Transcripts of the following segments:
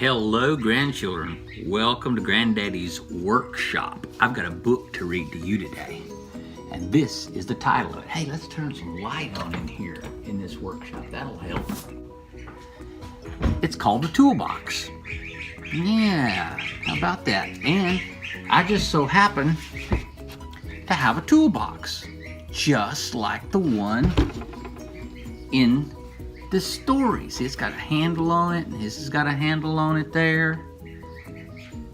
Hello, grandchildren. Welcome to Granddaddy's Workshop. I've got a book to read to you today, and this is the title of it. Hey, let's turn some light on in here in this workshop. That'll help. It's called the Toolbox. Yeah, how about that? And I just so happen to have a toolbox, just like the one in the story. See, it's got a handle on it, and this has got a handle on it there.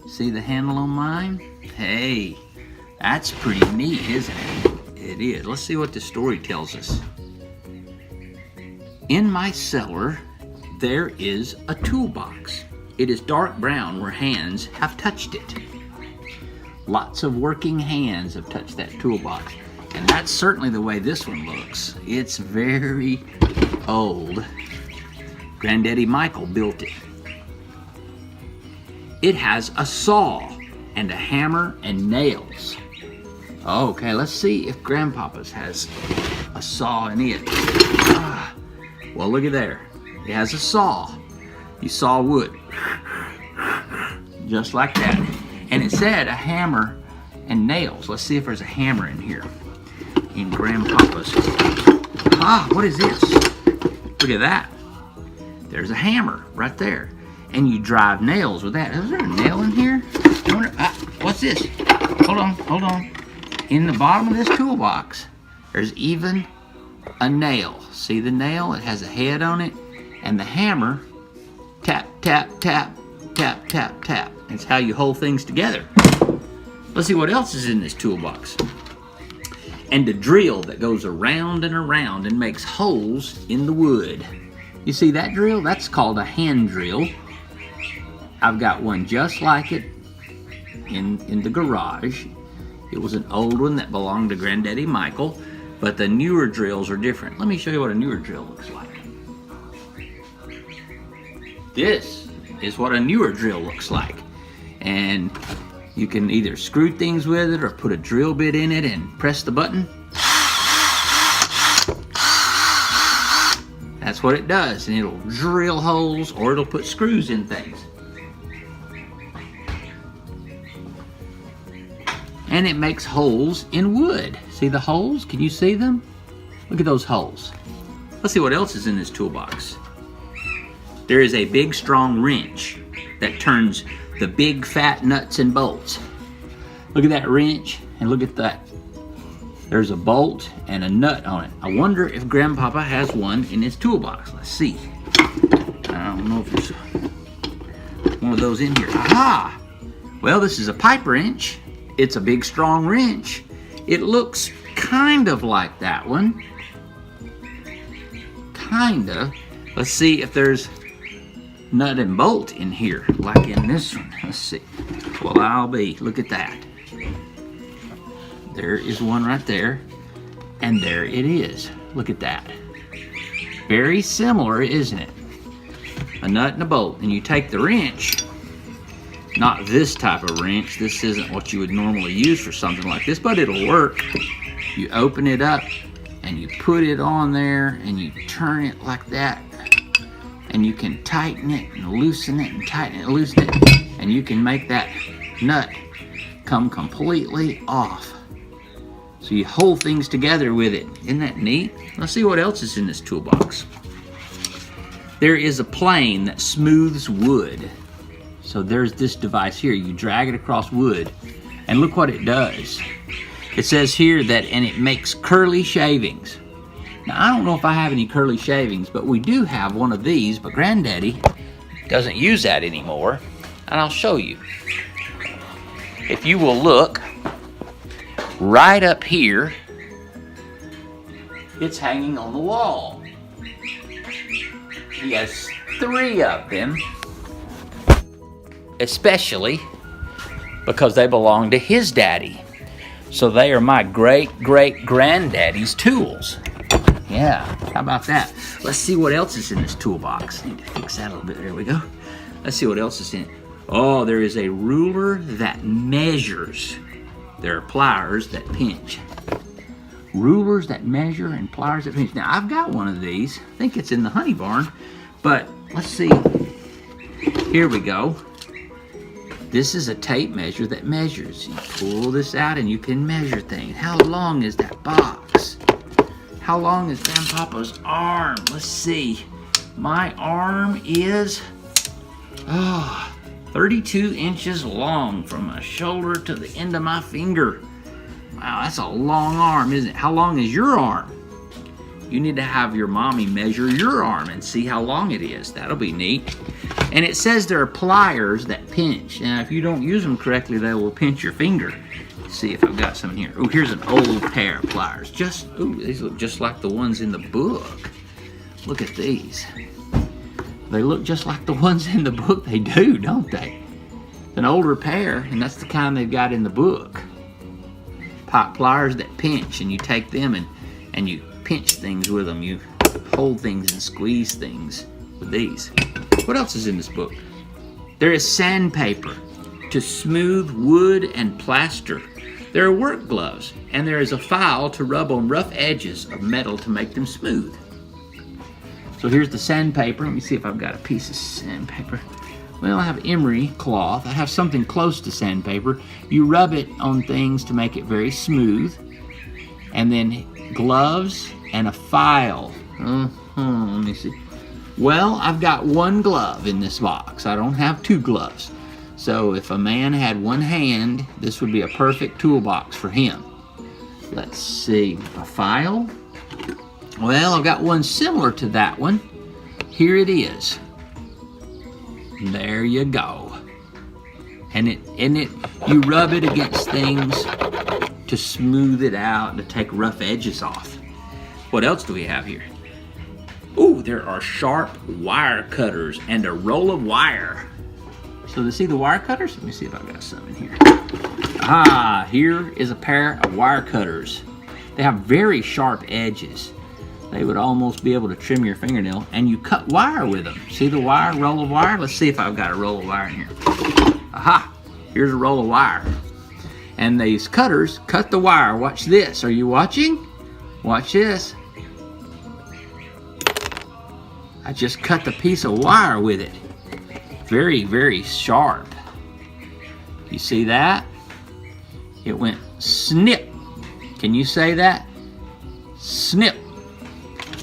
See the handle on mine? Hey, that's pretty neat, isn't it? It is. Let's see what the story tells us. In my cellar, there is a toolbox. It is dark brown where hands have touched it. Lots of working hands have touched that toolbox. And that's certainly the way this one looks. It's very old. Granddaddy Michael built it. It has a saw and a hammer and nails. Okay, let's see if Grandpapa's has a saw in it. Well, look at there. It has a saw. You saw wood. Just like that. And it said a hammer and nails. Let's see if there's a hammer in here. In Grandpapa's. What is this? Look at that. There's a hammer right there. And you drive nails with that. Is there a nail in here? I wonder, what's this? Hold on. In the bottom of this toolbox, there's even a nail. See the nail? It has a head on it. And the hammer, tap, tap, tap, tap, tap, tap. It's how you hold things together. Let's see what else is in this toolbox. And a drill that goes around and around and makes holes in the wood. You see that drill? That's called a hand drill. I've got one just like it in the garage. It was an old one that belonged to Granddaddy Michael, but the newer drills are different. Let me show you what a newer drill looks like. This is what a newer drill looks like. And you can either screw things with it or put a drill bit in it and press the button. That's what it does, and it'll drill holes or it'll put screws in things. And it makes holes in wood. See the holes? Can you see them? Look at those holes. Let's see what else is in this toolbox. There is a big strong wrench that turns the big fat nuts and bolts. Look at that wrench and look at that. There's a bolt and a nut on it. I wonder if Grandpapa has one in his toolbox. Let's see. I don't know if there's one of those in here. Aha! Well, this is a pipe wrench. It's a big strong wrench. It looks kind of like that one. Kinda. Let's see if there's nut and bolt in here, like in this one. Let's see. Well, look at that. There is one right there, and there it is. Look at that. Very similar, isn't it? A nut and a bolt, and you take the wrench, not this type of wrench. This isn't what you would normally use for something like this, but it'll work. You open it up, and you put it on there, and you turn it like that, and you can tighten it and loosen it and tighten it and loosen it, and you can make that nut come completely off. So you hold things together with it. Isn't that neat? Let's see what else is in this toolbox. There is a plane that smooths wood. So there's this device here. You drag it across wood, and look what it does. It says here that, and it makes curly shavings. Now, I don't know if I have any curly shavings, but we do have one of these, but Granddaddy doesn't use that anymore, and I'll show you. If you will look right up here, it's hanging on the wall. He has 3 of them, especially because they belong to his daddy. So they are my great-great-granddaddy's tools. Yeah, how about that? Let's see what else is in this toolbox. Need to fix that a little bit. There we go. Let's see what else is in it. Oh, there is a ruler that measures. There are pliers that pinch. Rulers that measure and pliers that pinch. Now, I've got one of these. I think it's in the honey barn. But let's see Here we go. This is a tape measure that measures. You pull this out and you can measure things. How long is that box? How long is Grandpapa's arm? Let's see. My arm is 32 inches long from my shoulder to the end of my finger. Wow, that's a long arm, isn't it? How long is your arm? You need to have your mommy measure your arm and see how long it is. That'll be neat. And it says there are pliers that pinch. Now, if you don't use them correctly, they will pinch your finger. Let's see if I've got some in here. Oh, here's an old pair of pliers. These look just like the ones in the book. Look at these. They look just like the ones in the book. They do, don't they? It's an older pair, and that's the kind they've got in the book. Pipe pliers that pinch, and you take them and you pinch things with them. You hold things and squeeze things with these. What else is in this book? There is sandpaper to smooth wood and plaster. There are work gloves, and there is a file to rub on rough edges of metal to make them smooth. So here's the sandpaper. Let me see if I've got a piece of sandpaper. Well, I have emery cloth. I have something close to sandpaper. You rub it on things to make it very smooth. And then gloves and a file. Let me see. Well, I've got one glove in this box. I don't have two gloves. So if a man had one hand, this would be a perfect toolbox for him. Let's see, a file. Well, I've got one similar to that one. Here it is. There you go. And you rub it against things to smooth it out, to take rough edges off. What else do we have here? Ooh, there are sharp wire cutters and a roll of wire. So to see the wire cutters, let me see if I've got some in here. Here is a pair of wire cutters. They have very sharp edges. They would almost be able to trim your fingernail, and you cut wire with them. See the wire, roll of wire? Let's see if I've got a roll of wire in here. Here's a roll of wire. And these cutters cut the wire. Watch this. Are you watching? Watch this. I just cut the piece of wire with it. Very, very sharp. You see that? It went snip. Can you say that? Snip.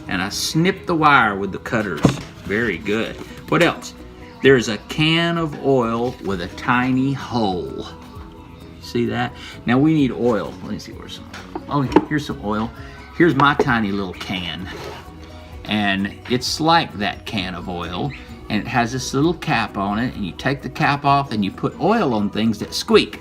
And I snipped the wire with the cutters. Very good. What else? There's a can of oil with a tiny hole. See that? Now we need oil. Let me see where's some. Oh, here's some oil. Here's my tiny little can. And it's like that can of oil. And it has this little cap on it. And you take the cap off and you put oil on things that squeak.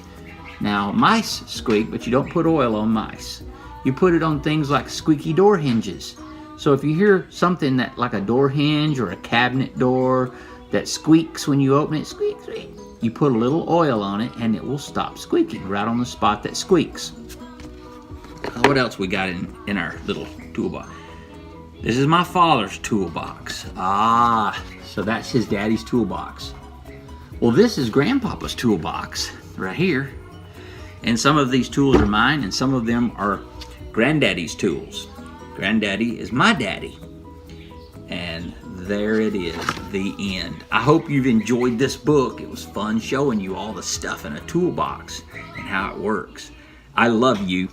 Now, mice squeak, but you don't put oil on mice. You put it on things like squeaky door hinges. So if you hear something that like a door hinge or a cabinet door that squeaks when you open it, squeak, squeak, you put a little oil on it and it will stop squeaking right on the spot that squeaks. What else we got in our little toolbox? This is my father's toolbox. So that's his daddy's toolbox. Well, this is Grandpapa's toolbox right here. And some of these tools are mine and some of them are Granddaddy's tools. Granddaddy is my daddy. And there it is, the end. I hope you've enjoyed this book. It was fun showing you all the stuff in a toolbox and how it works. I love you.